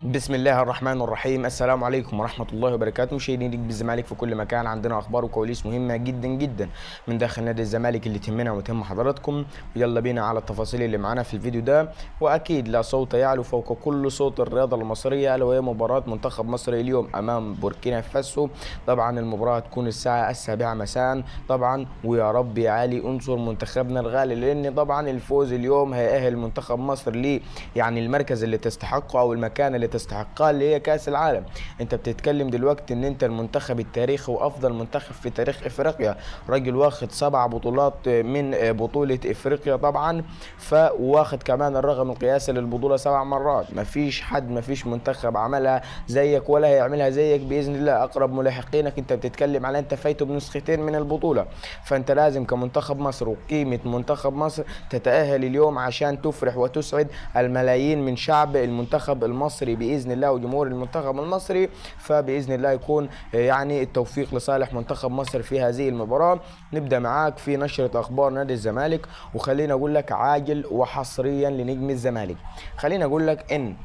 بسم الله الرحمن الرحيم. السلام عليكم ورحمة الله وبركاته. مشاهدين نادي الزمالك في كل مكان، عندنا أخبار وكواليس مهمة جدا جدا من داخل نادي الزمالك اللي تهمنا وتهم حضراتكم. يلا بينا على التفاصيل اللي معانا في الفيديو ده. وأكيد لا صوت يعلو فوق كل صوت الرياضة المصرية، ألا وهي مباراة منتخب مصر اليوم أمام بوركينا فاسو. طبعا المباراة تكون الساعة 7 مساء طبعا، ويا رب يا علي انصر منتخبنا الغالي، لأن طبعا الفوز اليوم هيأهل منتخب مصر ليه يعني المركز اللي تستحقه أو المكان اللي تستحقها اللي هي كاس العالم. انت بتتكلم دلوقتي ان انت المنتخب التاريخي وافضل منتخب في تاريخ افريقيا، راجل واخد 7 بطولات من بطولة افريقيا طبعا، فواخد كمان الرقم القياسي للبطولة 7 مرات. مفيش منتخب عملها زيك ولا هيعملها زيك باذن الله. اقرب ملاحقينك انت بتتكلم على انت فايته بنسختين من البطولة، فانت لازم كمنتخب مصر وقيمة منتخب مصر تتأهل اليوم عشان تفرح وتسعد الملايين من شعب المنتخب المصري باذن الله وجمهور المنتخب المصري. فباذن الله يكون يعني التوفيق لصالح منتخب مصر في هذه المباراه. نبدا معاك في نشره اخبار نادي الزمالك، وخليني اقول لك عاجل وحصريا لنجم الزمالك. خليني اقول لك ان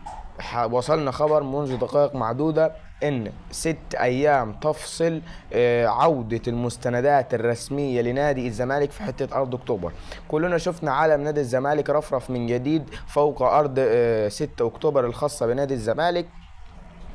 وصلنا خبر منذ دقائق معدودة ان 6 ايام تفصل عودة المستندات الرسمية لنادي الزمالك في حتة ارض اكتوبر. كلنا شفنا علم نادي الزمالك رفرف من جديد فوق ارض 6 اكتوبر الخاصة بنادي الزمالك،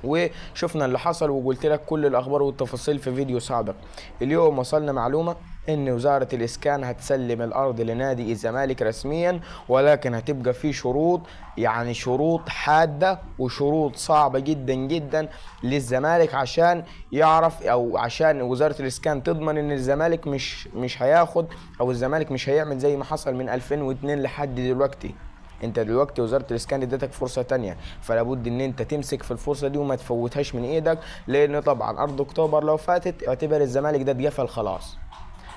وشفنا اللي حصل وقلت لك كل الاخبار والتفاصيل في فيديو سابق. اليوم وصلنا معلومة ان وزارة الاسكان هتسلم الارض لنادي الزمالك رسميا، ولكن هتبقى في شروط، يعني شروط حادة وشروط صعبة جدا جدا للزمالك عشان يعرف او عشان وزارة الاسكان تضمن ان الزمالك مش هياخد او الزمالك مش هيعمل زي ما حصل من 2002 لحد دلوقتي. انت دلوقتي وزاره الاسكان ادتك فرصه تانية، فلا بد ان انت تمسك في الفرصه دي وما تفوتهاش من ايدك، لان طبعا ارض اكتوبر لو فاتت اعتبر الزمالك ده اتقفل خلاص.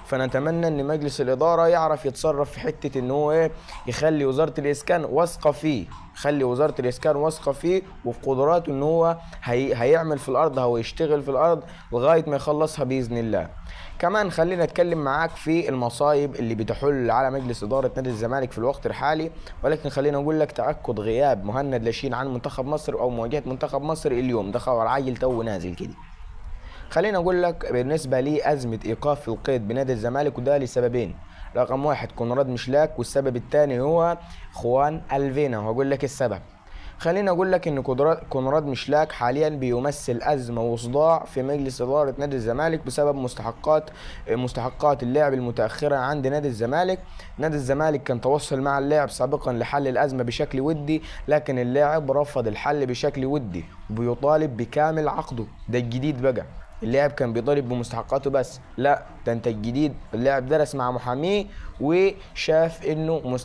فنتمنى ان مجلس الاداره يعرف يتصرف في حته ان هو يخلي وزاره الاسكان واثقه فيه، خلي وزاره الاسكان واثقه فيه وفي قدراته ان هو هيعمل في الارض او يشتغل في الارض لغايه ما يخلصها باذن الله. كمان خلينا نتكلم معاك في المصايب اللي بتحل على مجلس اداره نادي الزمالك في الوقت الحالي، ولكن خلينا اقول لك تاكد غياب مهند لاشين عن منتخب مصر او مواجهه منتخب مصر اليوم، ده خبر عاجل تو نازل كده. خليني اقول لك بالنسبه لي ازمه ايقاف القيد بنادي الزمالك، وده لسببين. رقم واحد كونراد مشلاك، والسبب الثاني هو خوان الفينا، وهقول لك السبب. خليني اقول لك ان كونراد مشلاك حاليا بيمثل ازمه وصداع في مجلس اداره نادي الزمالك بسبب مستحقات اللاعب المتاخره عند نادي الزمالك. نادي الزمالك كان توصل مع اللاعب سابقا لحل الازمه بشكل ودي، لكن اللاعب رفض الحل بشكل ودي وبيطالب بكامل عقده. ده الجديد بقى، اللاعب كان بيطالب بمستحقاته بس، لا ده انت الجديد اللاعب درس مع محاميه وشاف انه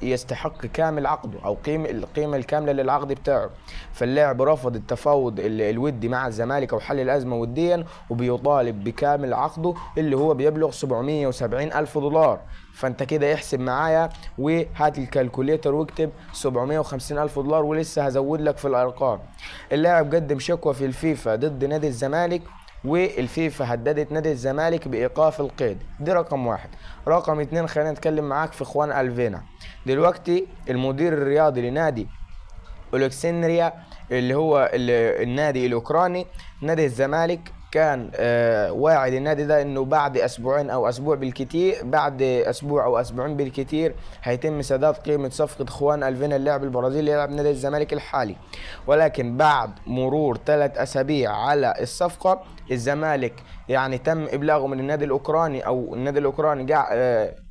يستحق كامل عقده او القيمه الكامله للعقد بتاعه. فاللاعب رفض التفاوض الودي مع الزمالك او حل الازمه وديا، وبيطالب بكامل عقده اللي هو بيبلغ 770 الف دولار. فانت كده احسب معايا وهات الكالكوليتر واكتب 750 الف دولار، ولسه هزود لك في الارقام. اللاعب قدم شكوى في الفيفا ضد نادي الزمالك، والفيفا هددت نادي الزمالك بايقاف القيد. دي رقم واحد. رقم اتنين خلينا نتكلم معاك في خوان الفينا. دلوقتي المدير الرياضي لنادي اولكسندريا اللي هو النادي الاوكراني، نادي الزمالك كان واعد النادي ده انه بعد اسبوعين او اسبوع بالكتير، بعد اسبوع او اسبوعين بالكتير هيتم سداد قيمه صفقه خوان الفينا اللاعب البرازيلي اللي يلعب نادي الزمالك الحالي. ولكن بعد مرور 3 اسابيع على الصفقه، الزمالك يعني تم ابلاغه من النادي الاوكراني او النادي الاوكراني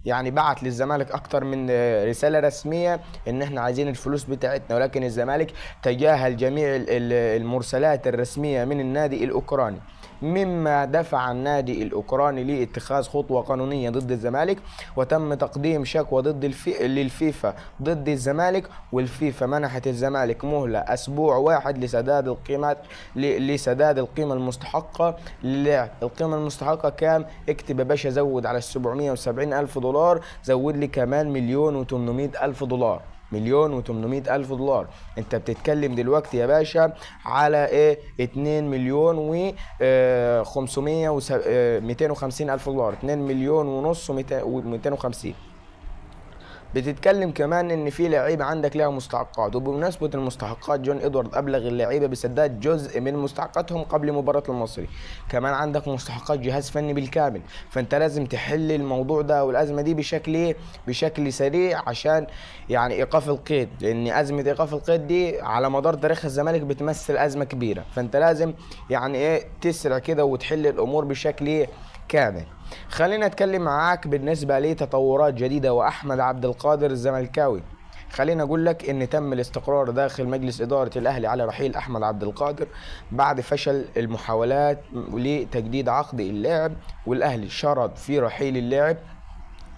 يعني بعت للزمالك اكتر من رساله رسميه ان احنا عايزين الفلوس بتاعتنا، ولكن الزمالك تجاهل جميع المرسلات الرسميه من النادي الاوكراني، مما دفع النادي الاوكراني لاتخاذ خطوه قانونيه ضد الزمالك، وتم تقديم شكوى للفيفا ضد الزمالك. والفيفا منحت الزمالك مهله اسبوع واحد لسداد القيمه المستحقه للاعب. القيمه المستحقه كام؟ اكتب يا باشا، زود على 770 الف دولار، زود لي كمان 1,800,000 دولار. 1,800,000 دولار. انت بتتكلم دلوقتي يا باشا على ايه؟ 2,000,000 و 500 و 250 الف دولار. 2,500,000 و 250. بتتكلم كمان ان في لعيبه عندك لها مستحقات، وبمناسبه المستحقات جون ادوارد ابلغ اللعيبه بسداد جزء من مستحقاتهم قبل مباراه المصري. كمان عندك مستحقات جهاز فني بالكامل، فانت لازم تحل الموضوع ده والازمه دي بشكل ايه، بشكل سريع، عشان يعني ايقاف القيد، لان ازمه ايقاف القيد دي على مدار تاريخ الزمالك بتمثل ازمه كبيره، فانت لازم يعني ايه تسرع كده وتحل الامور بشكل ايه كامل. خلينا اتكلم معاك بالنسبه لتطورات جديده واحمد عبد القادر الزملكاوي. خلينا اقول لك ان تم الاستقرار داخل مجلس اداره الاهلي على رحيل احمد عبد القادر بعد فشل المحاولات لتجديد عقد اللاعب، والاهلي شرط في رحيل اللاعب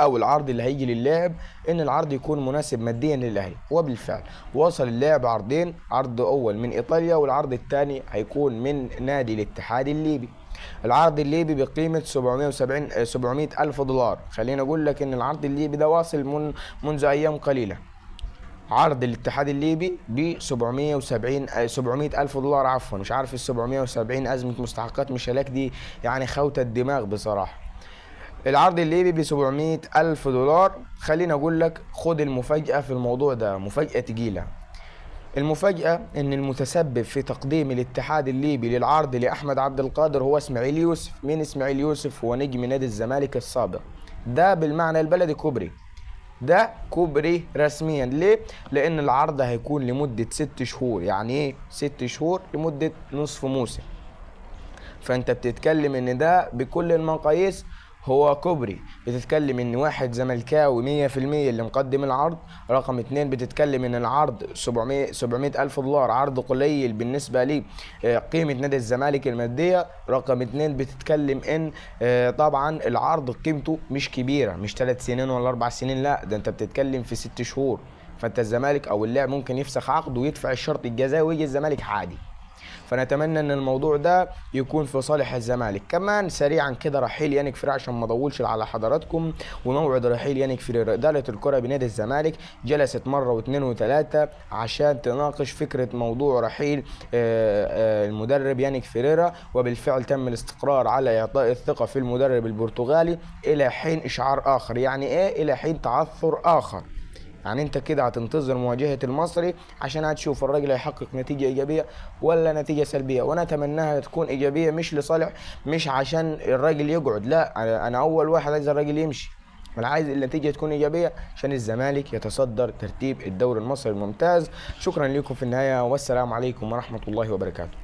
او العرض اللي هيجي للاعب ان العرض يكون مناسب ماديا للاهلي، وبالفعل وصل اللاعب عرضين، عرض اول من ايطاليا والعرض الثاني هيكون من نادي الاتحاد الليبي. العرض الليبي بقيمة 700 ألف دولار. خليني أقول لك إن العرض الليبي ده واصل منذ أيام قليلة. عرض الاتحاد الليبي ب 700 ألف دولار، عفوا مش عارف ال 770 أزمة مستحقات مش هلاك دي، يعني خوت الدماغ بصراحة. العرض الليبي ب 700 ألف دولار. خليني أقول لك خد المفاجأة في الموضوع ده، مفاجأة تقيلة. المفاجأة ان المتسبب في تقديم الاتحاد الليبي للعرض لأحمد عبد القادر هو اسماعيل يوسف. مين اسماعيل يوسف؟ هو نجم نادي الزمالك السابق. ده بالمعنى البلدي كوبري، ده كوبري رسميا. ليه؟ لأن العرض هيكون لمدة 6 شهور. يعني ايه 6 شهور؟ لمدة نصف موسم. فانت بتتكلم ان ده بكل المقاييس هو كوبري. بتتكلم ان واحد زملكاوي 100% اللي مقدم العرض. رقم اتنين بتتكلم ان العرض 700 الف دولار، عرض قليل بالنسبة لي قيمة نادي الزمالك المادية. رقم اتنين بتتكلم ان طبعا العرض قيمته مش كبيرة، مش 3 سنين ولا 4 سنين، لا ده انت بتتكلم في 6 شهور. فانت الزمالك او اللاعب ممكن يفسخ عقده ويدفع الشرط الجزائي ويجي الزمالك عادي. فنتمنى ان الموضوع ده يكون في صالح الزمالك. كمان سريعا كده رحيل يانيك فريرا عشان ما اطولش على حضراتكم، وموعد رحيل يانيك فريرا. اداره الكره بنادي الزمالك جلست مره واثنين وثلاثه عشان تناقش فكره موضوع رحيل المدرب يانيك فريرا، وبالفعل تم الاستقرار على اعطاء الثقه في المدرب البرتغالي الى حين اشعار اخر. يعني ايه الى حين تعثر اخر؟ يعني انت كده هتنتظر مواجهة المصري عشان هتشوف الراجل هيحقق نتيجة ايجابية ولا نتيجة سلبية، وانا اتمناها تكون ايجابية، مش لصالح، مش عشان الراجل يقعد، لا انا اول واحد عايز الراجل يمشي. انا عايز النتيجة تكون ايجابية عشان الزمالك يتصدر ترتيب الدوري المصري الممتاز. شكرا لكم في النهاية، والسلام عليكم ورحمة الله وبركاته.